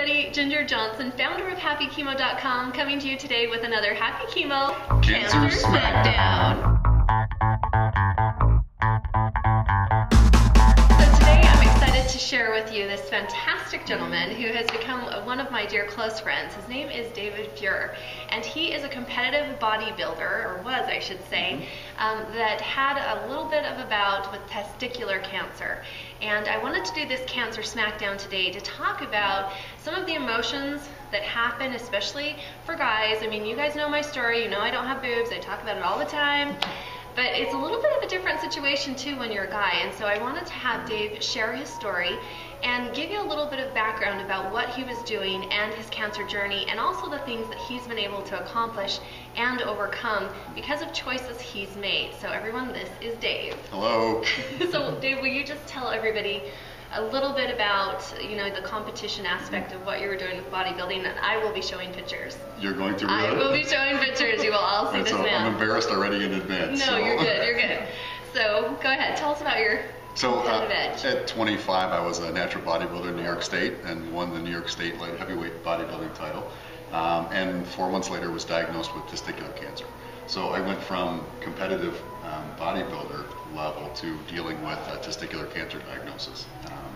everybody, Ginger Johnson, founder of HappyChemo.com, coming to you today with another Happy Chemo Cancer Smackdown. So today I'm excited to share with you this fantastic gentleman who has become one of my dear close friends. His name is David Fuhr, and he is a competitive bodybuilder, or was I should say, that had a little bit of a bout with testicular cancer. And I wanted to do this Cancer Smackdown today to talk about some of the emotions that happen, especially for guys. I mean, you guys know my story, you know I don't have boobs, I talk about it all the time. But it's a little bit of a different situation too when you're a guy, and so I wanted to have Dave share his story and give you a little bit of background about what he was doing and his cancer journey, and also the things that he's been able to accomplish and overcome because of choices he's made. So everyone, this is Dave. Hello. So Dave, will you just tell everybody a little bit about, you know, the competition aspect of what you were doing with bodybuilding, and I will be showing pictures. You're going to I will be showing pictures. You will all see this man. I'm embarrassed already in advance. No, so. You're good. You're good. So go ahead. Tell us about your competitive edge. At 25, I was a natural bodybuilder in New York State and won the New York State light heavyweight bodybuilding title. And 4 months later, was diagnosed with testicular cancer. So I went from competitive bodybuilder level to dealing with testicular cancer diagnosis.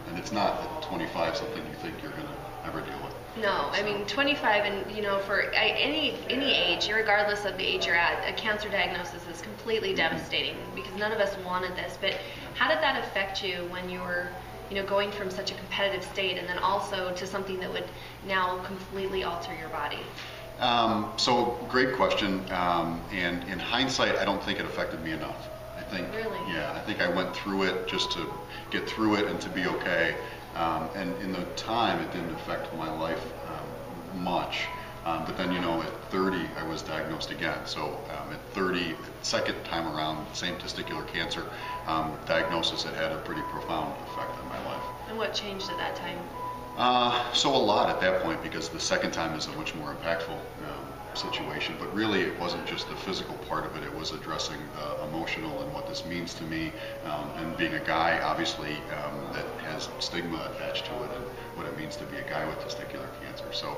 And it's not at 25 something you think you're going to ever deal with. No, I mean 25, and you know, for any age, regardless of the age you're at, a cancer diagnosis is completely devastating because none of us wanted this. But how did that affect you when you were, you know, going from such a competitive state and then also to something that would now completely alter your body? So great question. And in hindsight, I don't think it affected me enough. I think, really? Yeah, I think I went through it just to get through it and to be okay. And in the time, it didn't affect my life much. But then, you know, at 30, I was diagnosed again. So at 30, second time around, same testicular cancer diagnosis, it had a pretty profound effect on my life. And what changed at that time? So a lot at that point, because the second time is a much more impactful situation. But really, it wasn't just the physical part of it. It was addressing the emotional and what this means to me. And being a guy, obviously, that has stigma attached to it, and what it means to be a guy with testicular cancer. So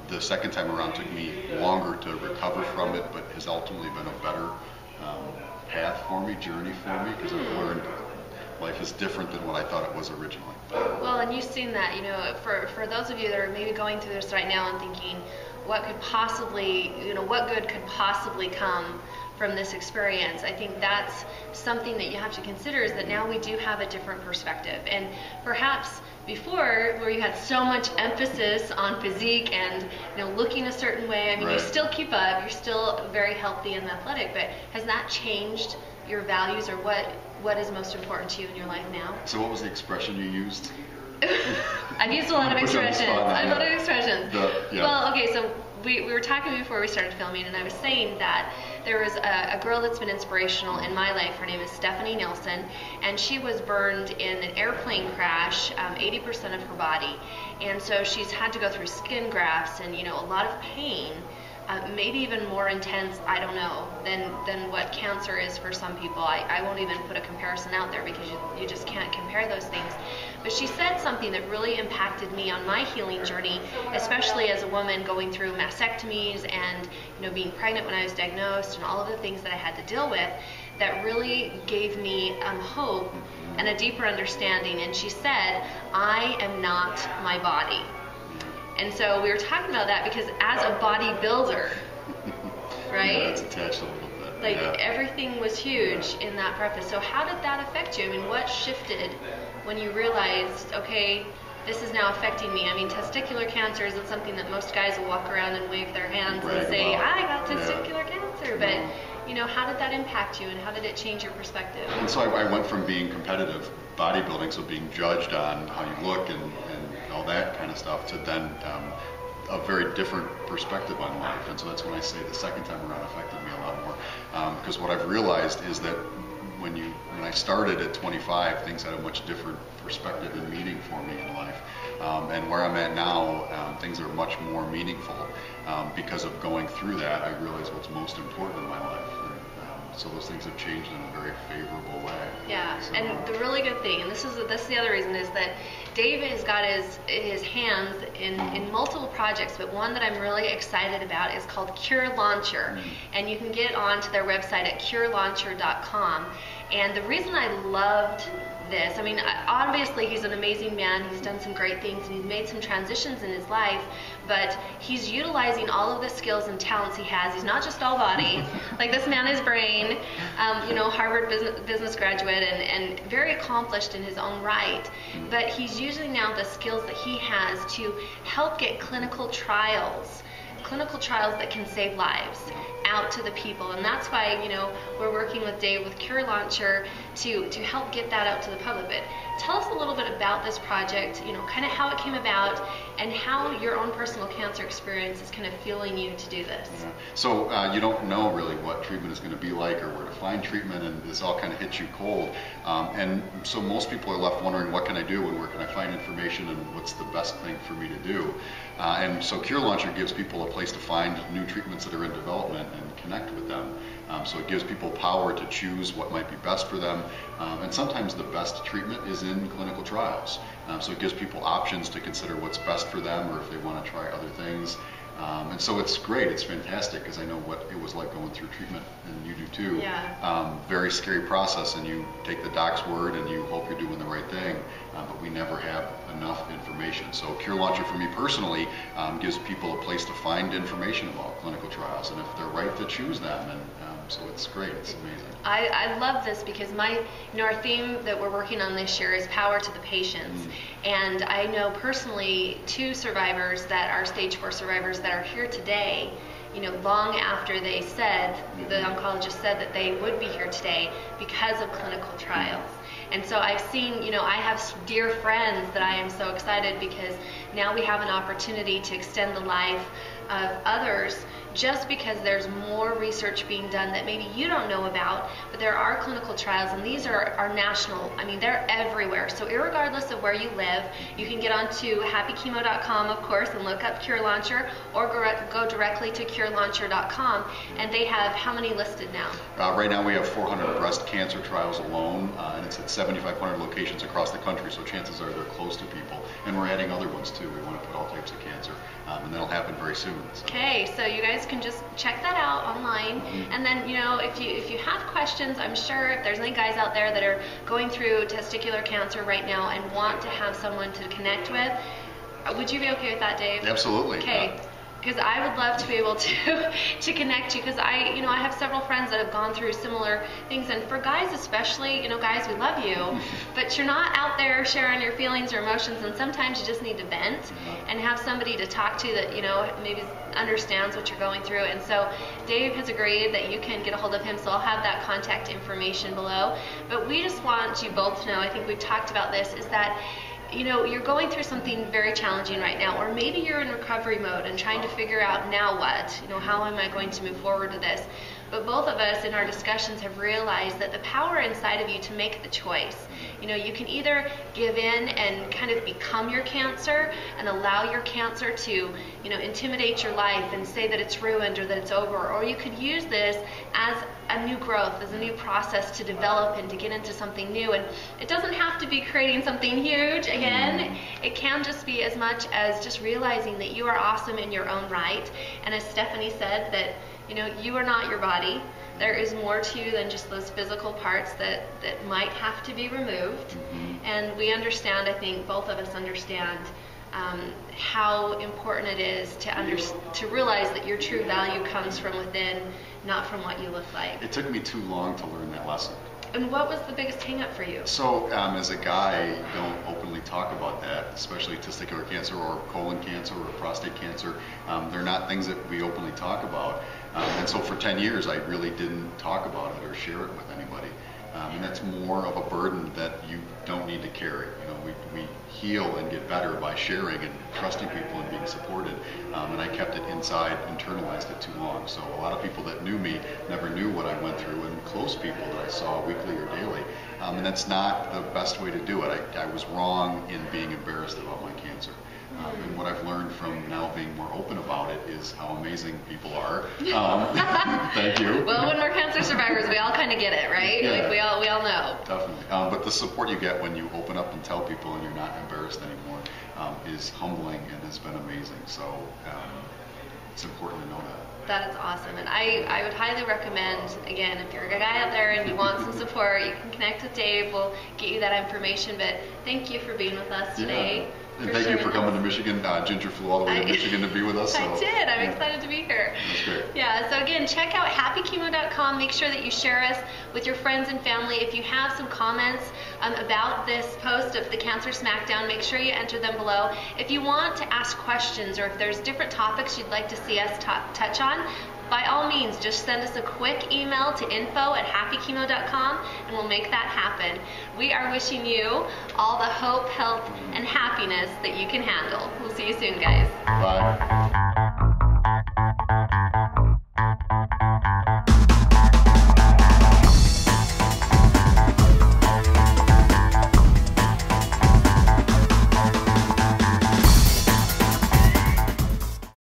the second time around took me longer to recover from it, but has ultimately been a better path for me, journey for me, because I've learned life is different than what I thought it was originally. Well, and you've seen that, you know, for those of you that are maybe going through this right now and thinking, what could possibly, you know, what good could possibly come from this experience? I think that's something that you have to consider, is that now we do have a different perspective. And perhaps before, where you had so much emphasis on physique and, you know, looking a certain way, I mean, right. You still keep up, you're still very healthy and athletic, but has that changed your values, or what is most important to you in your life now? So what was the expression you used? I've used a lot of expressions. Yeah. Well, okay, so we were talking before we started filming, and I was saying that there was a girl that's been inspirational in my life. Her name is Stephanie Nelson, and she was burned in an airplane crash, 80% of her body. And so she's had to go through skin grafts and, you know, a lot of pain. Maybe even more intense, I don't know, than what cancer is for some people. I won't even put a comparison out there because you just can't compare those things. But she said something that really impacted me on my healing journey, especially as a woman going through mastectomies and, you know, being pregnant when I was diagnosed and all of the things that I had to deal with, that really gave me hope and a deeper understanding. And she said, I am not my body. And so we were talking about that because as a bodybuilder, right? Yeah, it's attached a little bit. Like, yeah. Everything was huge in that preface. So how did that affect you? I mean, what shifted when you realized, okay, this is now affecting me? I mean, testicular cancer isn't something that most guys will walk around and wave their hands and say, I got testicular cancer. But, you know, how did that impact you, and how did it change your perspective? And so I went from being competitive bodybuilding, so being judged on how you look and all that kind of stuff, to then a very different perspective on life. And so that's when I say the second time around affected me a lot more, because what I've realized is that when I started at 25, things had a much different perspective and meaning for me in life, and where I'm at now, things are much more meaningful because of going through that. I realize what's most important in my life. And, So those things have changed in a very favorable way. Yeah, So, and the really good thing, and this is the other reason, is that Dave has got his hands in multiple projects, but one that I'm really excited about is called CureLauncher, and you can get onto their website at CureLauncher.com. And the reason I loved this, I mean, obviously he's an amazing man, he's done some great things, and he's made some transitions in his life, but he's utilizing all of the skills and talents he has. He's not just all body. Like, this man is brain, Harvard business graduate, and very accomplished in his own right, but he's using now the skills that he has to help get clinical trials that can save lives out to the people. And that's why, we're working with Dave with CureLauncher to help get that out to the public. But tell us a little bit about this project, kind of how it came about and how your own personal cancer experience is kind of fueling you to do this. Yeah. So you don't know really what treatment is going to be like or where to find treatment, and this all kind of hits you cold. And so most people are left wondering, what can I do and where can I find information and what's the best thing for me to do? And so CureLauncher gives people a place to find new treatments that are in development and connect with them. So it gives people power to choose what might be best for them. And sometimes the best treatment is in clinical trials. So it gives people options to consider what's best for them, or if they want to try other things. And so it's great, it's fantastic, because I know what it was like going through treatment, and you do too. Yeah. Very scary process, and you take the doc's word and you hope you're doing the right thing, but we never have enough information. So CureLauncher for me personally gives people a place to find information about clinical trials, and if they're right, to choose them. And so it's great, it's amazing. I love this because our theme that we're working on this year is power to the patients. And I know personally 2 survivors that are stage 4 survivors that are here today, long after they said, the oncologist said that they would be here today because of clinical trials. And so I've seen, I have dear friends that I am so excited because now we have an opportunity to extend the life of others, just because there's more research being done that maybe you don't know about, but there are clinical trials, and these are national. I mean, they're everywhere. So irregardless of where you live, you can get onto happychemo.com, of course, and look up CureLauncher, or go directly to CureLauncher.com, and they have how many listed now? Right now we have 400 breast cancer trials alone, and it's at 7,500 locations across the country, so chances are they're close to people. And we're adding other ones too. We want to put all types of cancer, and that'll happen very soon. So. Okay, so you guys can just check that out online, and then if you have questions, I'm sure if there's any guys out there that are going through testicular cancer right now and want to have someone to connect with, would you be okay with that, Dave? Absolutely. Okay. Because I would love to be able to connect you, because I have several friends that have gone through similar things, and for guys especially, guys, we love you, but you're not out there sharing your feelings or emotions, and sometimes you just need to vent and have somebody to talk to that maybe understands what you're going through. And so Dave has agreed that you can get a hold of him, so I'll have that contact information below. But we just want you both to know, I think we've talked about this, is that you're going through something very challenging right now, or maybe you're in recovery mode and trying to figure out now what, how am I going to move forward to this? But both of us in our discussions have realized that the power inside of you to make the choice. You can either give in and kind of become your cancer and allow your cancer to, intimidate your life and say that it's ruined or that it's over, or you could use this as a new growth, as a new process to develop and to get into something new. And it doesn't have to be creating something huge again. It can just be as much as just realizing that you are awesome in your own right. And as Stephanie said, that you are not your body. There is more to you than just those physical parts that might have to be removed. And we understand, I think both of us understand, how important it is to realize that your true value comes from within, not from what you look like. It took me too long to learn that lesson. And what was the biggest hang-up for you? So as a guy, don't openly talk about that, especially testicular cancer or colon cancer or prostate cancer. They're not things that we openly talk about. And so for 10 years, I really didn't talk about it or share it with anybody. And that's more of a burden that you don't need to carry. We heal and get better by sharing and trusting people and being supported. And I kept it inside, internalized it too long. So a lot of people that knew me never knew what I went through, and close people that I saw weekly or daily. And that's not the best way to do it. I was wrong in being embarrassed about my cancer. And what I've learned from now being more open about it is how amazing people are. Thank you. Well, when we're cancer survivors, we all kind of get it, right? Yeah. Like we all know. Definitely. But the support you get when you open up and tell people and you're not embarrassed anymore is humbling and has been amazing. So it's important to know that. That is awesome, and I would highly recommend, again, if you're a guy out there and you want some support, you can connect with Dave. We'll get you that information, but thank you for being with us today. Yeah. And thank you for coming to Michigan. Ginger flew all the way to Michigan to be with us. So. I did. I'm excited to be here. That's great. Yeah, so again, check out happychemo.com. Make sure that you share us with your friends and family. If you have some comments about this post of the Cancer Smackdown, make sure you enter them below. If you want to ask questions or if there's different topics you'd like to see us touch on, by all means, just send us a quick email to info@happychemo.com and we'll make that happen. We are wishing you all the hope, health, and happiness that you can handle. We'll see you soon, guys. Bye.